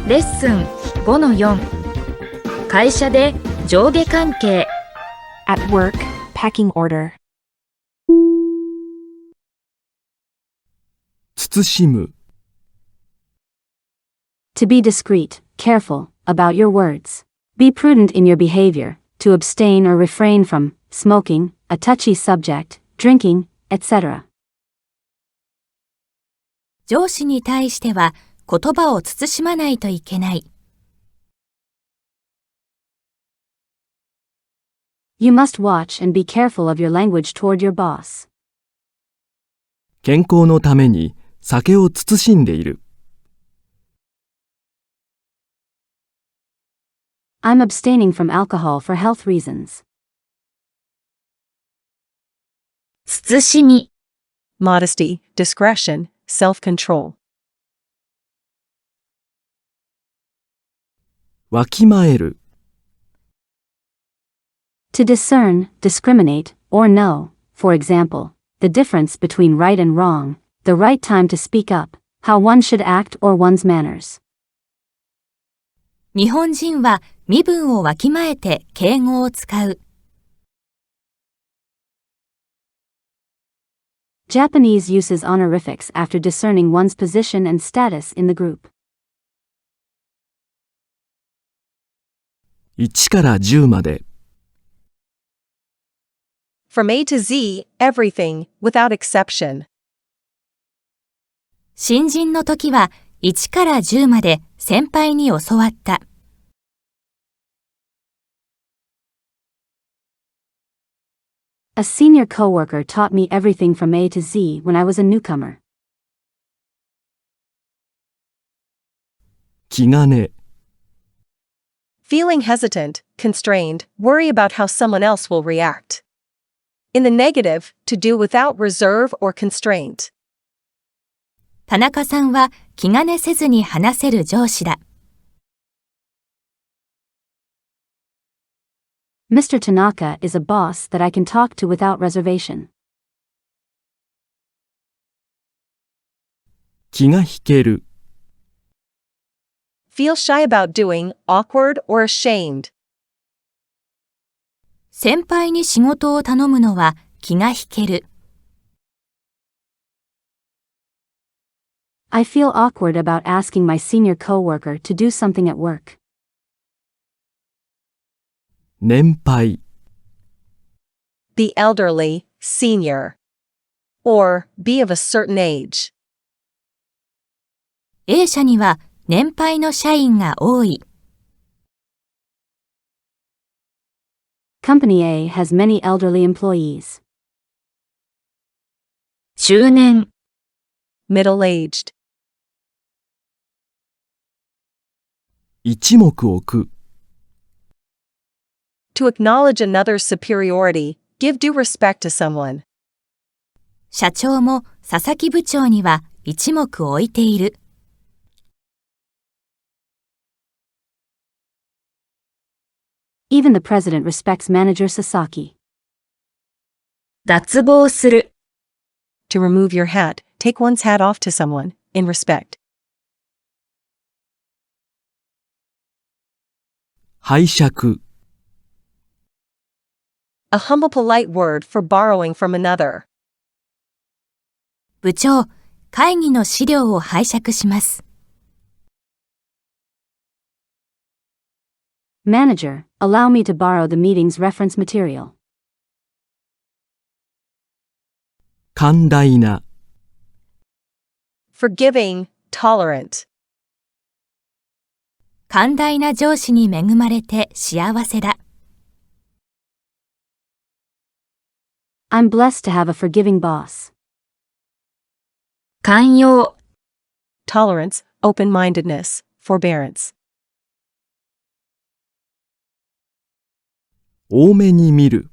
レッスン 5-4 会社で上下関係 At work, packing order. 慎む To be discreet, careful, about your words. Be prudent in your behavior, to abstain or refrain from, smoking, a touchy subject, drinking, etc. 上司に対しては言葉を慎まないといけない。You must watch and be careful of your language toward your boss. 健康のために酒を慎んでいる。I'm abstaining from alcohol for health reasons. 慎み Modesty, discretion, self-control. わきまえる To discern, discriminate, or know, for example, the difference between right and wrong, the right time to speak up, how one should act or one's manners. 日本人は身分をわきまえて敬語を使う。Japanese uses honorifics after discerning one's position and status in the group. 1から10まで From A to Z, everything, without exception. 新人の時は1から10まで先輩に教わった。A senior coworker taught me everything from A to Z when I was a newcomer. 気兼ね Feeling hesitant, constrained, worry about how someone else will react. In the negative, to do without reserve or constraint. 田中さんは気兼ねせずに話せる上司だ。Mr. Tanaka is a boss that I can talk to without reservation. 気が引ける Feel shy about doing, awkward or ashamed. 先輩に仕事を頼むのは気が引ける。I feel awkward about asking my senior coworker to do something at work. 年配 Be elderly, senior. Or, be of a certain age. A 社には年配の社員が多い。Company A has many elderly employees. 中年 Middle-aged. 一目置く To acknowledge another's superiority, give due respect to someone. 社長も佐々木部長には一目置いている。Even the president respects manager Sasaki. 脱帽する To remove your hat, take one's hat off to someone, in respect. 拝借 A humble polite word for borrowing from another. 部長、会議の資料を拝借します。Manager, allow me to borrow the meeting's reference material. 寛大な Forgiving, tolerant. 寛大な上司に恵まれて幸せだ。I'm blessed to have a forgiving boss. 寛容 Tolerance, open-mindedness, forbearance. 多めに見る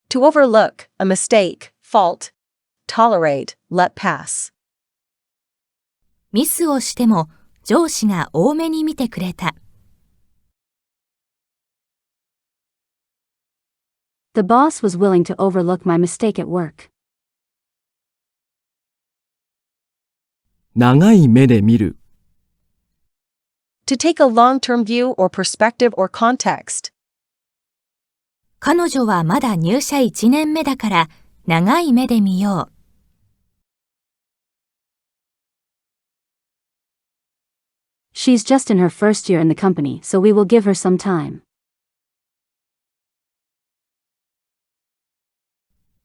To overlook, a mistake, fault. Tolerate, let pass. ミスをしても上司が多めに見てくれた。The boss was willing to overlook my mistake at work. 長い目で見る To take a long-term view or perspective or context. 彼女はまだ入社1年目だから長い目で見よう。She's just in her first year in the company, so we will give her some time.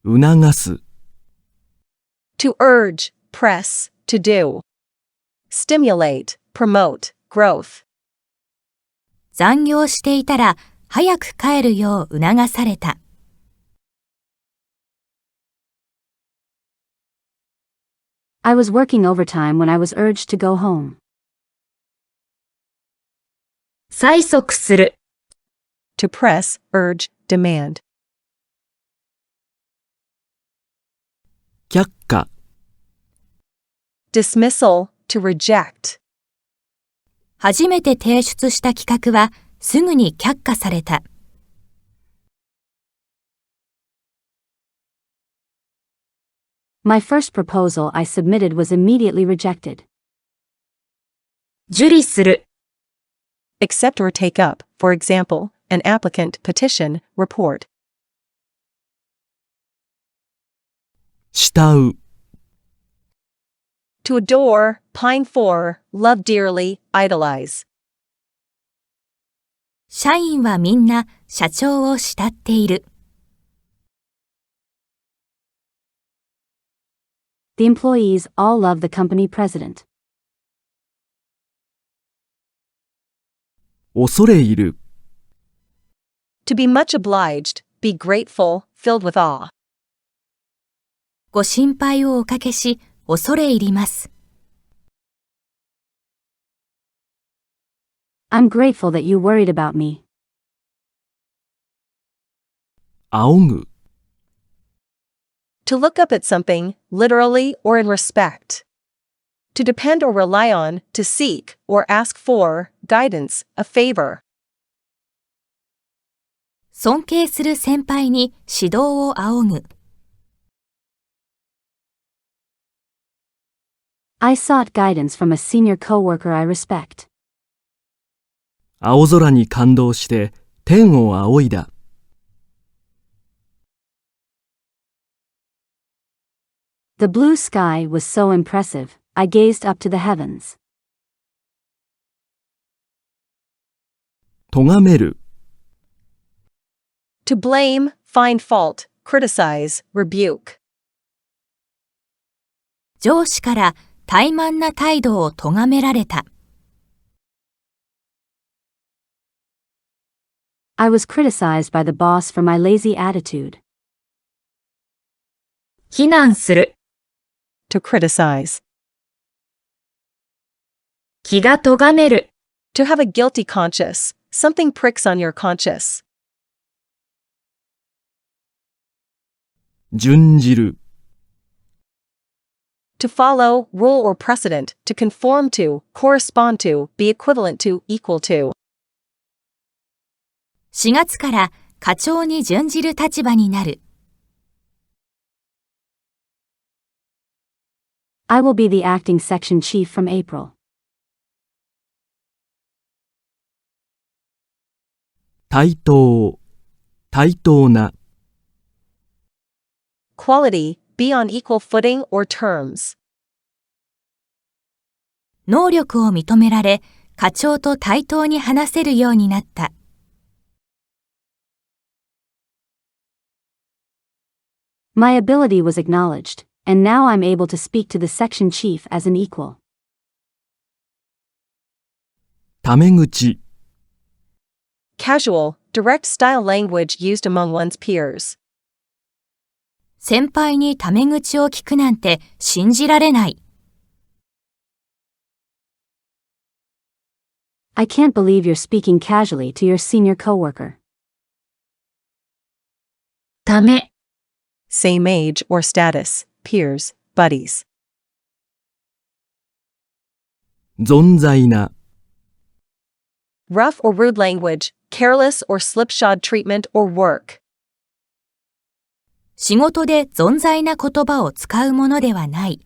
促す、 To urge, press, to do. Stimulate, promote, growth. 残業していたら早く帰るよう促された。I was working overtime when I was urged to go home. 催促する、 To press, urge, demand. 却下、 Dismissal, to reject. 初めて提出した企画はすぐに却下された。My first proposal I submitted was immediately rejected. 受理する、 Accept or take up, for example, an applicant, petition, report. 慕う、 To adore, pine for, love dearly, idolize. 社員はみんな社長を慕っている。The employees all love the company president. 恐れ入る、 To be much obliged, be grateful, filled with awe. ご心配をおかけし、恐れ入ります。I'm grateful that you worried about me. 仰ぐ、 To look up at something, literally or in respect. To depend or rely on, to seek or ask for, guidance, a favor. 尊敬する先輩に指導を仰ぐ。I sought guidance from a senior coworker I respect. 青空に感動して天を仰いだ。The blue sky was so impressive, I gazed up to the heavens. 咎める、 To blame, find fault, criticize, rebuke. 上司から怠慢な態度を咎められた。I was criticized by the boss for my lazy attitude. 非難する、 To criticize. 気が咎める、 To have a guilty conscience, something pricks on your conscience. 準じる、 To follow, rule or precedent, to conform to, correspond to, be equivalent to, equal to. 4月から課長に準じる立場になる。I will be the acting section chief from April. 対等、対等な、 Quality, be on equal footing or terms. 能力を認められ、課長と対等に話せるようになった。My ability was acknowledged, and now I'm able to speak to the section chief as an equal. タメ口、 Casual, direct style language used among one's peers. 先輩にタメ口を聞くなんて信じられない。I can't believe you're speaking casually to your senior coworker. ため、 Same age or status, peers, buddies. 存在な、 Rough or rude language, careless or slipshod treatment or work. 仕事で存在な言葉を使うものではない。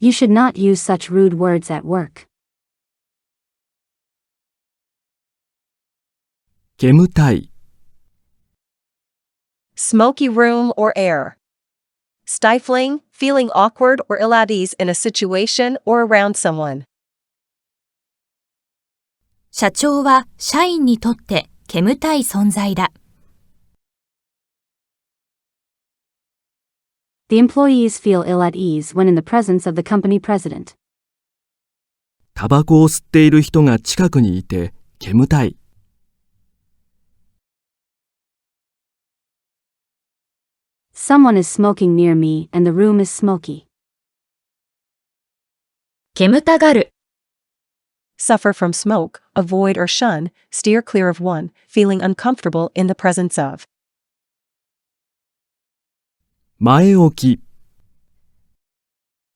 You should not use such rude words at work. 煙たい、 Smoky room or air. Stifling, feeling awkward or ill at ease in a situation or around someone. 社長は社員にとって煙たい存在だ。The employees feel ill at ease when in the presence of the company president. タバコを吸っている人が近くにいて煙たい。Someone is smoking near me and the room is smoky. 煙たがる、 Suffer from smoke, avoid or shun, steer clear of one, feeling uncomfortable in the presence of. 前置き、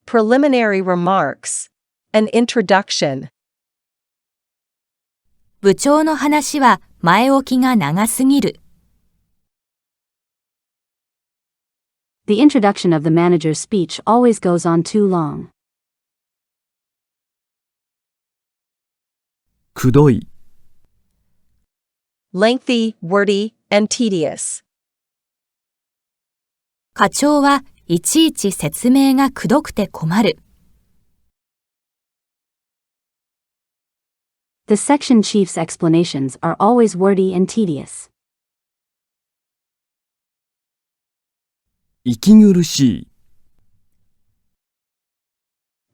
Preliminary remarks. An introduction. 部長の話は前置きが長すぎる。The introduction of the manager's speech always goes on too long. くどい、 Lengthy, wordy, and tedious. 課長はいちいち説明がくどくて困る。The section chief's explanations are always wordy and tedious. 息苦しい、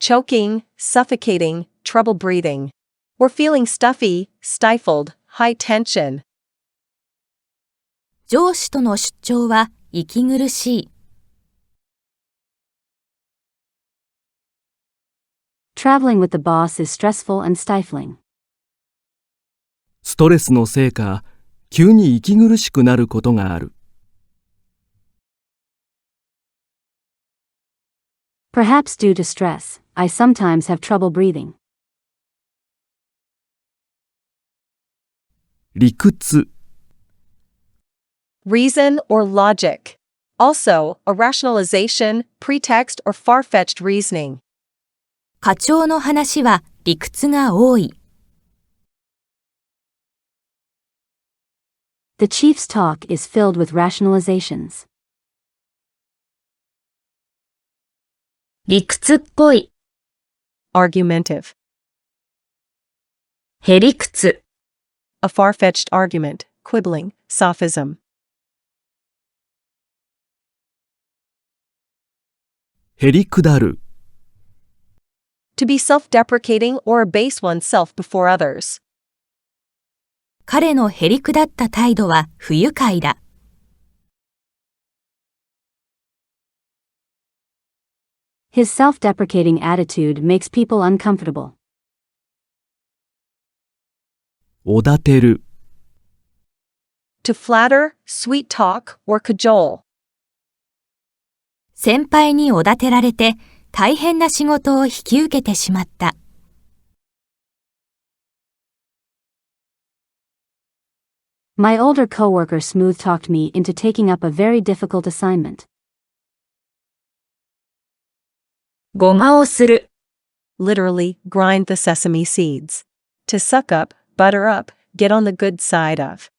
Choking, suffocating, trouble breathing. Or feeling stuffy, stifled, high tension. 上司との出張は息苦しい。Traveling with the boss is stressful and stifling. ストレスのせいか急に息苦しくなることがある。Perhaps due to stress, I sometimes have trouble breathing. 理屈、 Reason or logic. Also, a rationalization, pretext, or far-fetched reasoning. 課長の話は理屈が多い。The chief's talk is filled with rationalizations. 理屈っぽい、 Argumentative. へりくつ、 A far-fetched argument, quibbling, sophism. へりくだる、 To be self-deprecating or abase oneself before others. 彼のへりくだった態度は不愉快だ。His self-deprecating attitude makes people uncomfortable. おだてる、 To flatter, sweet talk, or cajole. 先輩におだてられて大変な仕事を引き受けてしまった。My older coworker smooth-talked me into taking up a very difficult assignment. ごまをする、 Literally, grind the sesame seeds. To suck up, butter up, get on the good side of.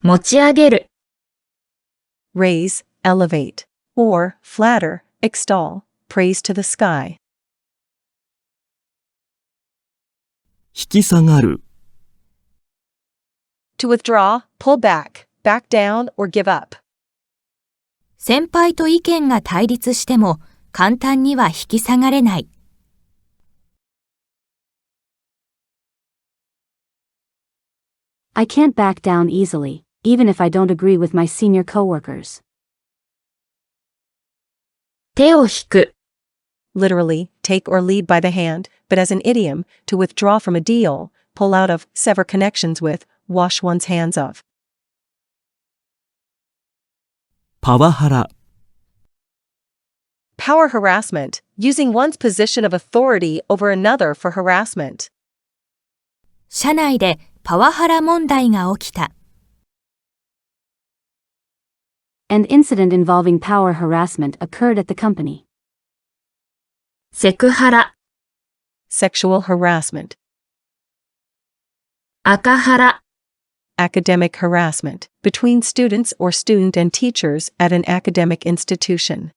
持ち上げる、 Raise, elevate. Or, flatter, extol, praise to the sky. 引き下がる、 To withdraw, pull back, back down, or give up. 先輩と意見が対立しても簡単には引き下がれない。I can't back down easily, even if I don't agree with my senior coworkers. 手を引く、 Literally, take or lead by the hand, but as an idiom, to withdraw from a deal, pull out of, sever connections with, wash one's hands of. パワハラ、 Power harassment, using one's position of authority over another for harassment. 社内でパワハラ問題が起きた。An incident involving power harassment occurred at the company. セクハラ、 sexual harassment, 赤ハラ、 academic harassment, between students or student and teachers at an academic institution.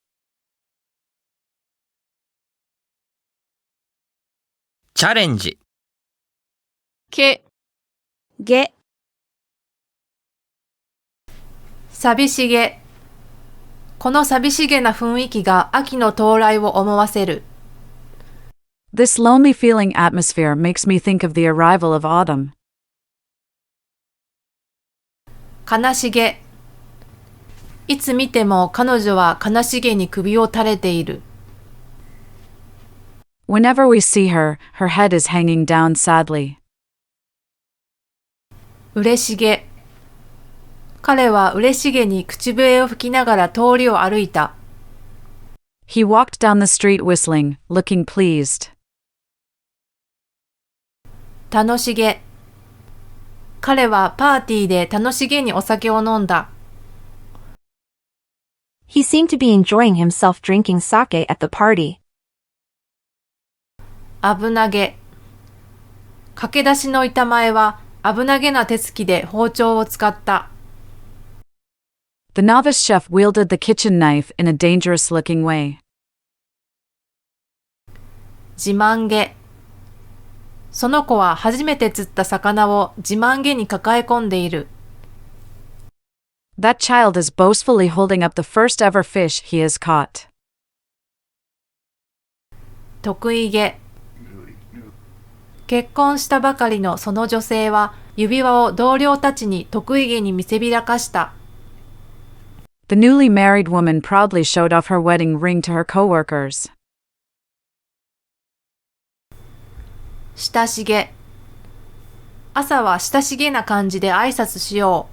チャレンジ、け、げ、寂しげ。この寂しげな雰囲気が秋の到来を思わせる。This lonely feeling atmosphere makes me think of the arrival of autumn. 悲しげ。いつ見ても彼女は悲しげに首を垂れている。Whenever we see her, her head is hanging down sadly. 嬉しげ。彼は嬉しげに口笛を吹きながら通りを歩いた。He walked down the street whistling, looking pleased. 楽しげ。彼はパーティーで楽しげにお酒を飲んだ。He seemed to be enjoying himself drinking sake at the party. 危なげ。駆け出しの板前は危なげな手つきで包丁を使った。The novice chef wielded the kitchen knife in a dangerous-looking way. 自慢げ。その子は初めて釣った魚を自慢げに抱え込んでいる。That child is boastfully holding up the first ever fish he has caught. 得意げ。結婚したばかりのその女性は指輪を同僚たちに得意げに見せびらかした。The newly married woman proudly showed off her wedding ring to her coworkers. 親しげ。朝は親しげな感じで挨拶しよ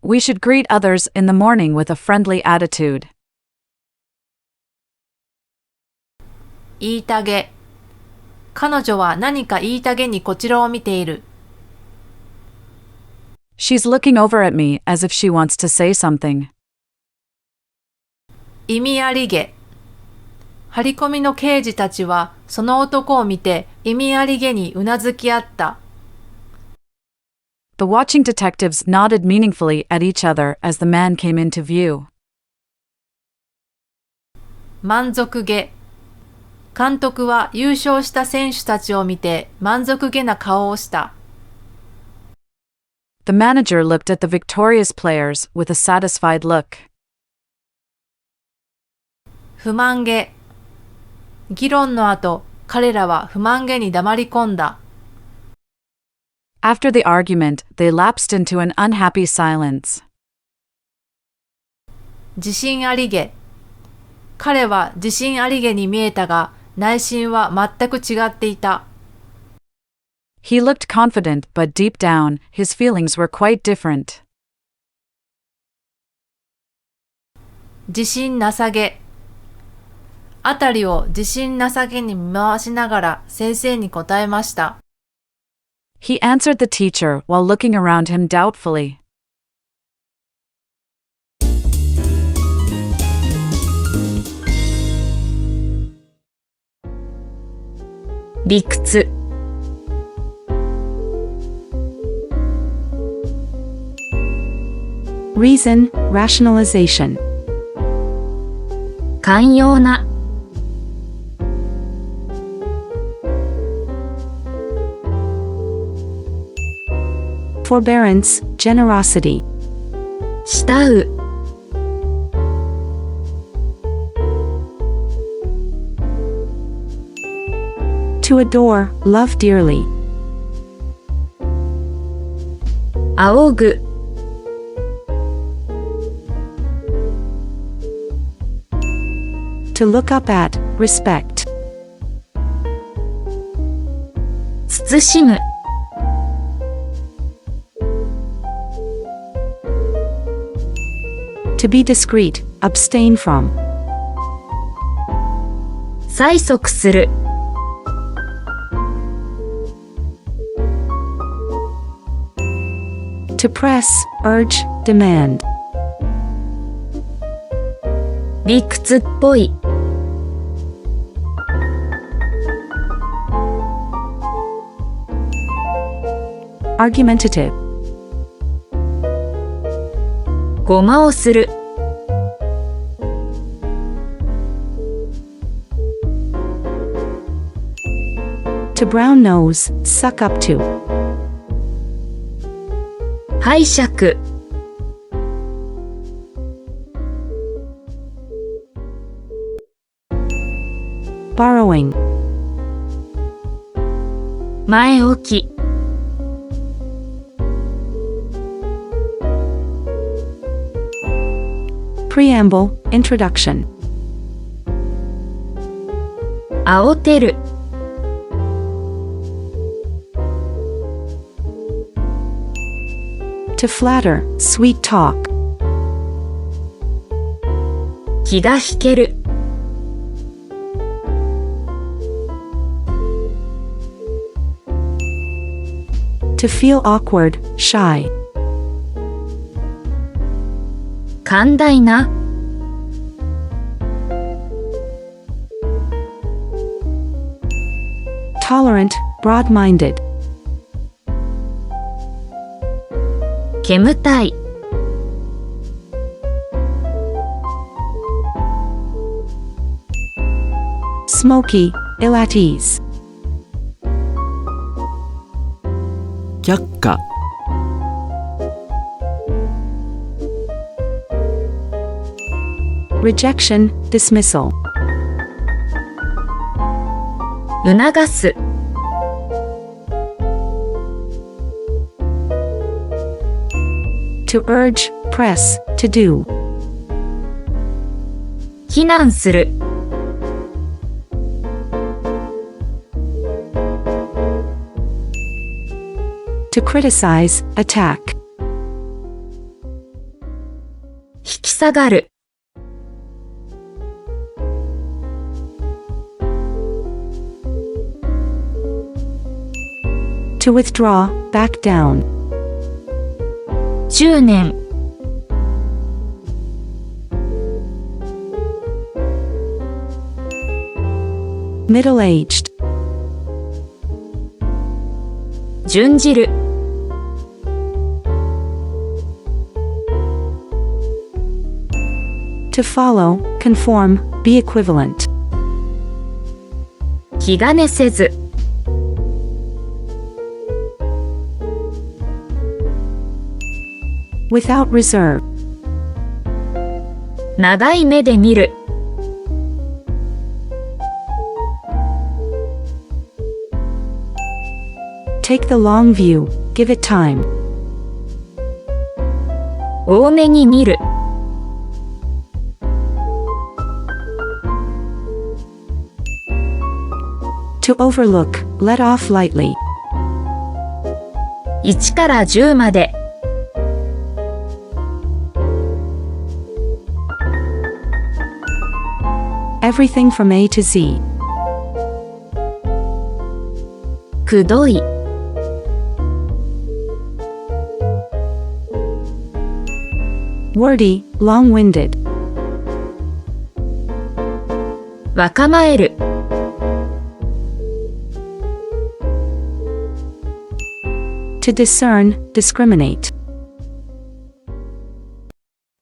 う。We should greet others in the morning with a friendly attitude. 言いたげ。彼女は何か言いたげにこちらを見ている。She's looking over at me as if she wants to say something. 意味ありげ。張り込みの刑事たちはその男を見て意味ありげにうなずき合った。The watching detectives nodded meaningfully at each other as the man came into view. 満足げ。監督は優勝した選手たちを見て満足げな顔をした。The manager looked at the victorious players with a satisfied look. 不満げ。議論の後、彼らは不満げに黙り込んだ。After the argument, they lapsed into an unhappy silence. 自信ありげ。彼は自信ありげに見えたが、内心は全く違っていた。He looked confident, but deep down, his feelings were quite different. 自信なさげ。あたりを自信なさげに見回しながら先生に答えました。He answered the teacher while looking around him doubtfully. 理屈、 Reason, rationalization. 寛容な、 Forbearance, generosity. 慕う、 To adore, love dearly. 仰ぐ、 To look up at, respect. 慎む、 To be discreet, abstain from. 催促する、 To press, urge, demand. 理屈っぽい、Argumentative. ごまをする。To brown nose, suck up to. 拝借。Borrowing. 前置き。Preamble, introduction. 煽てる。To flatter, sweet talk. 気が引ける。To feel awkward, shy. 寛大な。Tolerant, broad-minded. 煙たい。Smoky, ill at ease. 却下 Rejection, dismissal. 促す。To urge, press, to do. 非難する。To criticize, attack. 引き下がる。To withdraw, back down. 中年。Middle-aged. 準じる。To follow, conform, be equivalent. 気兼ねせず。Without reserve. 長い目で見る。Take the long view, give it time. 多めに見る。To overlook, let off lightly. 1から10まで。Everything from A to Z. くどい。Wordy, long-winded. わかまえる。To discern, discriminate.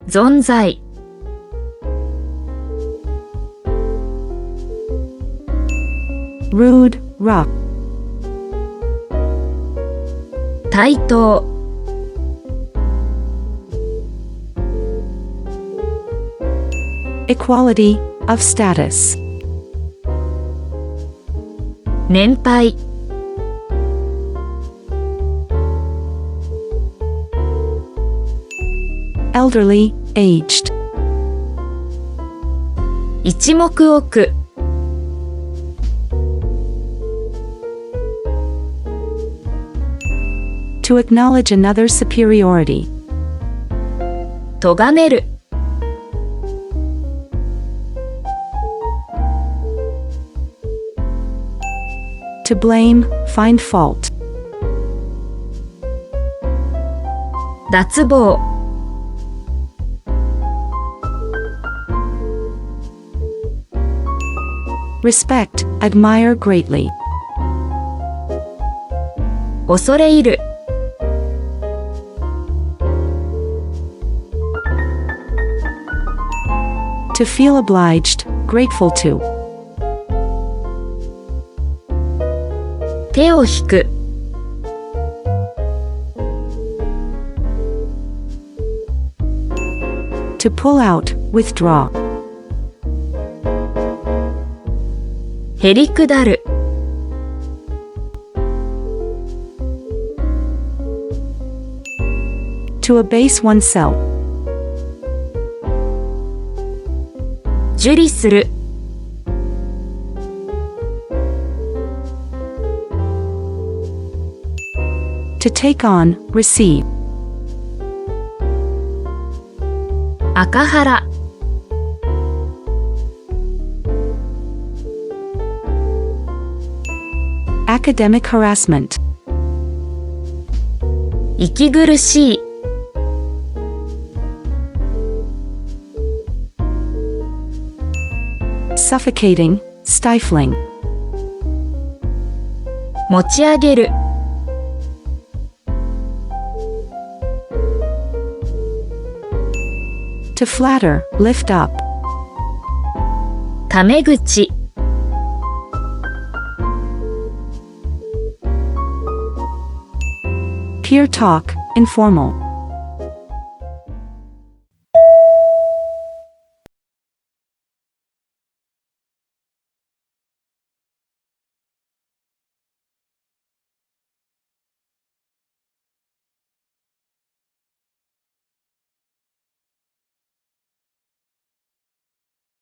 存在。Rude, rough. 対等。Equality, of status. 年配。Elderly, aged. 一目置く。To acknowledge another's superiority. 咎める。To blame, find fault. 脱帽。Respect, admire greatly. 恐れ入る。To feel obliged, grateful to. 手を引く。To pull out, withdraw. へりくだる。To abase oneself. 受理する。To take on, receive. 赤原。Academic harassment. 息苦しい。Suffocating, stifling. 持ち上げる。To flatter, lift up. タメ口。Peer talk, informal.